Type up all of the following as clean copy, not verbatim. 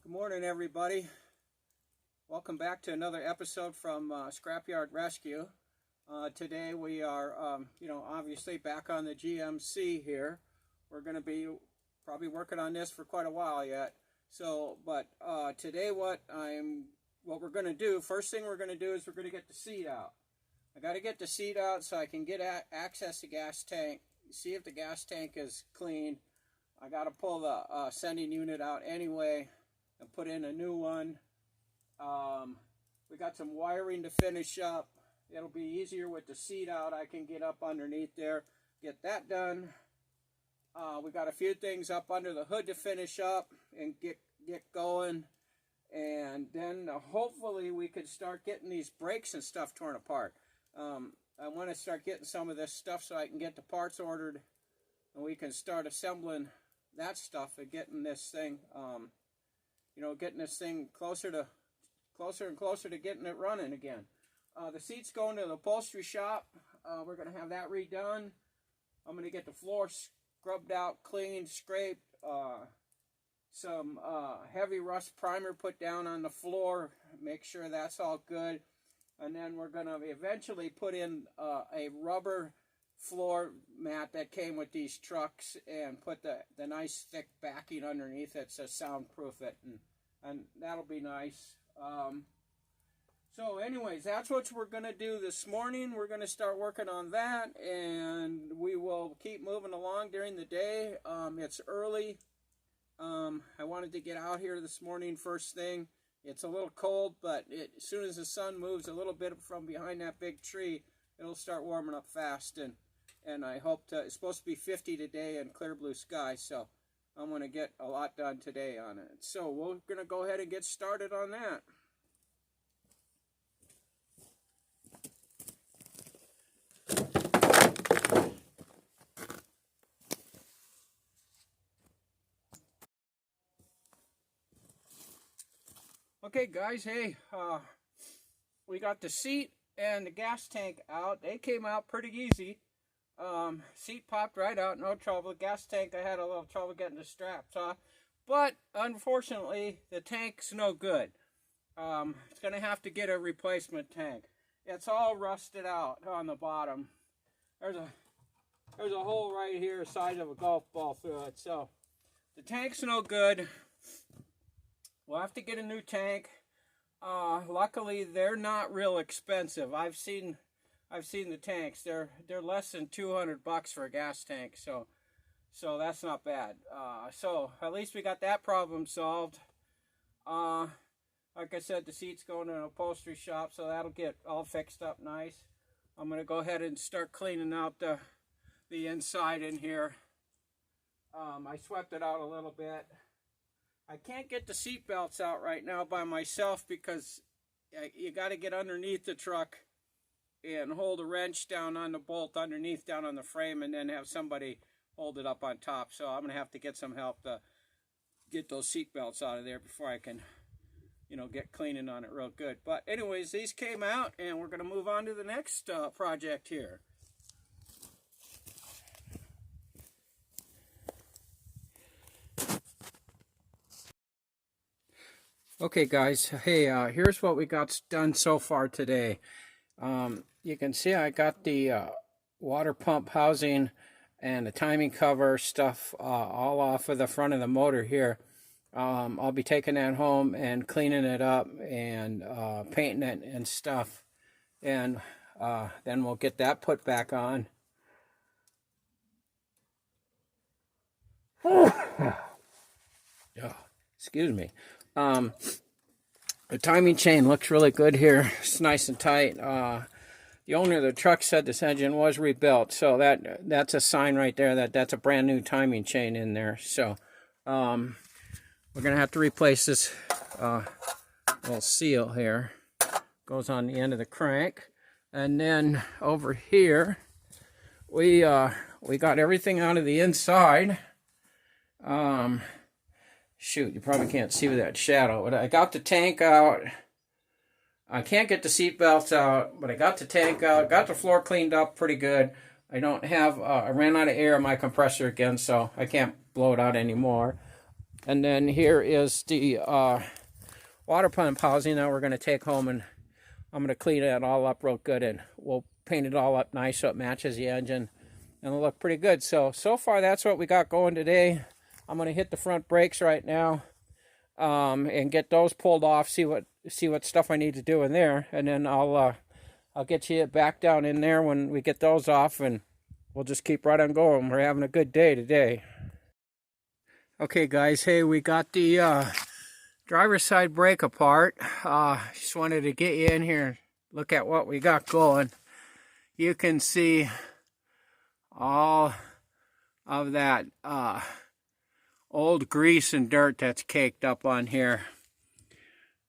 Good morning, everybody. Welcome back to another episode from Scrapyard Rescue. Today we are, obviously back on the GMC here. We're going to be probably working on this for quite a while yet. But today what we're going to do, first thing we're going to do is we're going to get the seat out. I got to get the seat out so I can get access to gas tank, see if the gas tank is clean. I got to pull the sending unit out anyway and put in a new one. We got some wiring to finish up. It'll be easier with the seat out. I can get up underneath there, get that done. We got a few things up under the hood to finish up and get going. And then hopefully we could start getting these brakes and stuff torn apart. I want to start getting some of this stuff so I can get the parts ordered and we can start assembling that stuff and getting this thing getting this thing closer and closer to getting it running again. The seat's going to the upholstery shop. We're going to have that redone. I'm going to get the floor scrubbed out, cleaned, scraped, some heavy rust primer put down on the floor, make sure that's all good. And then we're going to eventually put in a rubber floor mat that came with these trucks and put the nice thick backing underneath it to soundproof it, and that'll be nice. So anyways, that's what we're going to do this morning. We're going to start working on that, and we will keep moving along during the day. It's early. I wanted to get out here this morning first thing. It's a little cold, but as soon as the sun moves a little bit from behind that big tree, it'll start warming up fast, and I hope it's supposed to be 50 today and clear blue sky, so I'm going to get a lot done today on it. So we're going to go ahead and get started on that. Okay guys, hey, we got the seat and the gas tank out. They came out pretty easy. Seat popped right out, no trouble. Gas tank, I had a little trouble getting the straps off, but unfortunately the tank's no good. It's gonna have to get a replacement tank. It's all rusted out on the bottom. There's a hole right here, the size of a golf ball through it. So the tank's no good. We'll have to get a new tank. Luckily they're not real expensive. I've seen the tanks. They're less than $200 for a gas tank, so that's not bad. So at least we got that problem solved. Like I said, the seat's going to an upholstery shop, so that'll get all fixed up nice. I'm gonna go ahead and start cleaning out the inside in here. I swept it out a little bit. I can't get the seat belts out right now by myself because you got to get underneath the truck and hold a wrench down on the bolt underneath, down on the frame, and then have somebody hold it up on top. So I'm going to have to get some help to get those seat belts out of there before I can, get cleaning on it real good. But anyways, these came out, and we're going to move on to the next project here. Okay guys, hey, here's what we got done so far today. You can see I got the water pump housing and the timing cover stuff all off of the front of the motor here. I'll be taking that home and cleaning it up and painting it and stuff, and then we'll get that put back on. Oh, excuse me. The timing chain looks really good here. It's nice and tight. The owner of the truck said this engine was rebuilt, so that's a sign right there that's a brand new timing chain in there. So we're gonna have to replace this little seal here. Goes on the end of the crank, and then over here we got everything out of the inside. Shoot, you probably can't see with that shadow, but I got the tank out. I can't get the seat belts out, but I got the tank out, got the floor cleaned up pretty good. I don't have, I ran out of air in my compressor again, so I can't blow it out anymore. And then here is the water pump housing that we're going to take home, and I'm going to clean it all up real good, and we'll paint it all up nice so it matches the engine, and it'll look pretty good. So far that's what we got going today. I'm going to hit the front brakes right now, and get those pulled off, see what stuff I need to do in there, and then I'll get you back down in there when we get those off, and we'll just keep right on going. We're having a good day today. Okay guys, hey, we got the driver's side brake apart. Just wanted to get you in here and look at what we got going. You can see all of that old grease and dirt that's caked up on here.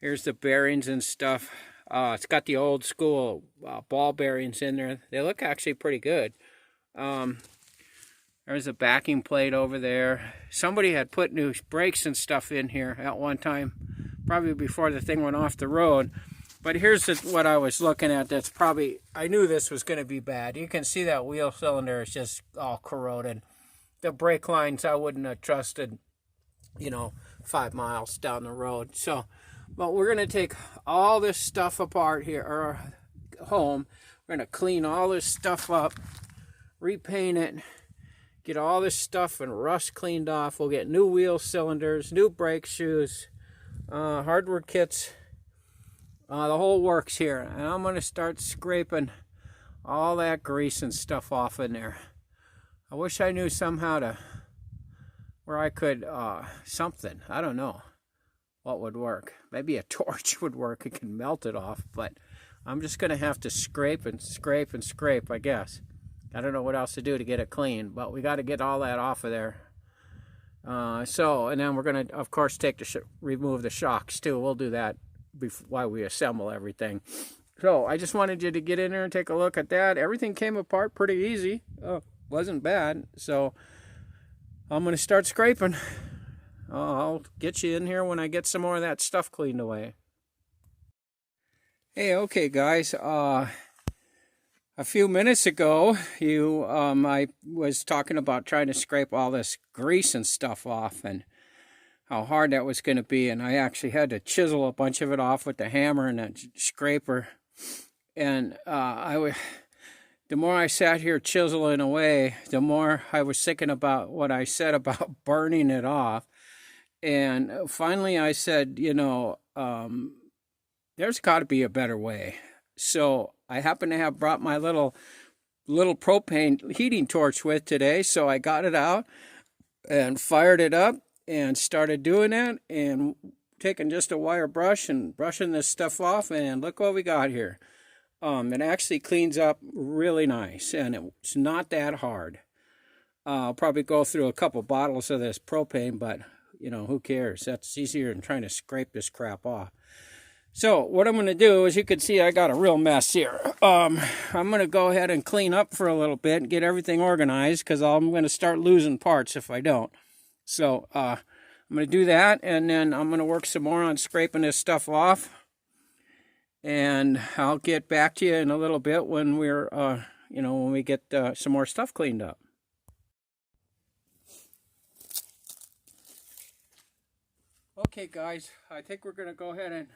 Here's the bearings and stuff. It's got the old school ball bearings in there. They look actually pretty good. There's a backing plate over there. Somebody had put new brakes and stuff in here at one time, probably before the thing went off the road. But here's what I was looking at that's probably, I knew this was going to be bad. You can see that wheel cylinder is just all corroded. The brake lines I wouldn't have trusted, 5 miles down the road. So, but we're going to take all this stuff apart here, or home. We're going to clean all this stuff up, repaint it, get all this stuff and rust cleaned off. We'll get new wheel cylinders, new brake shoes, hardware kits, the whole works here. And I'm going to start scraping all that grease and stuff off in there. I wish I knew somehow where I could, something, I don't know what would work. Maybe a torch would work. It can melt it off, but I'm just going to have to scrape and scrape and scrape, I guess. I don't know what else to do to get it clean, but we got to get all that off of there. And then we're going to, of course, remove the shocks too. We'll do that while we assemble everything. So I just wanted you to get in there and take a look at that. Everything came apart pretty easy. Wasn't bad. So I'm going to start scraping. I'll get you in here when I get some more of that stuff cleaned away. Hey, okay, guys. A few minutes ago, I was talking about trying to scrape all this grease and stuff off and how hard that was going to be. And I actually had to chisel a bunch of it off with the hammer and that scraper. And the more I sat here chiseling away, the more I was thinking about what I said about burning it off. And finally I said, there's got to be a better way. So I happen to have brought my little propane heating torch with today, so I got it out and fired it up and started doing that and taking just a wire brush and brushing this stuff off, and look what we got here. It actually cleans up really nice, and it's not that hard. I'll probably go through a couple bottles of this propane, but who cares? That's easier than trying to scrape this crap off. So what I'm going to do is, you can see I got a real mess here. I'm going to go ahead and clean up for a little bit and get everything organized, because I'm going to start losing parts if I don't. So I'm going to do that, and then I'm going to work some more on scraping this stuff off. And I'll get back to you in a little bit when we're, when we get some more stuff cleaned up. Okay, guys, I think we're going to go ahead and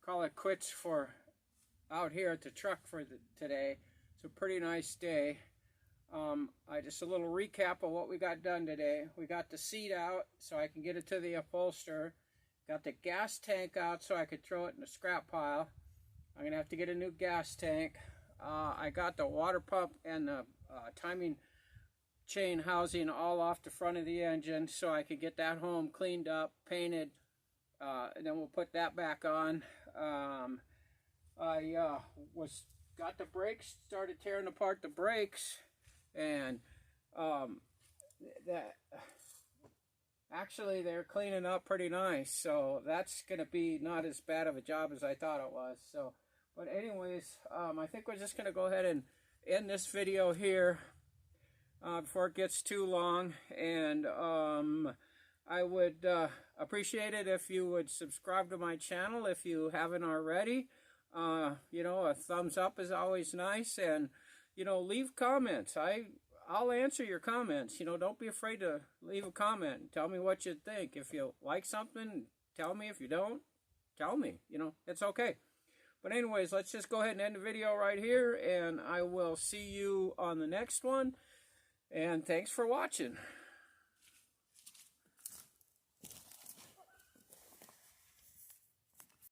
call it quits for out here at the truck for today. It's a pretty nice day. Just a little recap of what we got done today. We got the seat out so I can get it to the upholster. Got the gas tank out so I could throw it in the scrap pile. I'm going to have to get a new gas tank. I got the water pump and the timing chain housing all off the front of the engine so I could get that home cleaned up, painted, and then we'll put that back on. I got the brakes, started tearing apart the brakes, and actually they're cleaning up pretty nice, so that's gonna be not as bad of a job as I thought it was. So, but anyways, I think we're just gonna go ahead and end this video here before it gets too long, and I would appreciate it if you would subscribe to my channel if you haven't already. A thumbs up is always nice, and leave comments. I'll answer your comments. You know, don't be afraid to leave a comment and tell me what you think. If you like something, tell me. If you don't, tell me. You know, it's okay. But anyways, let's just go ahead and end the video right here, and I will see you on the next one. And thanks for watching.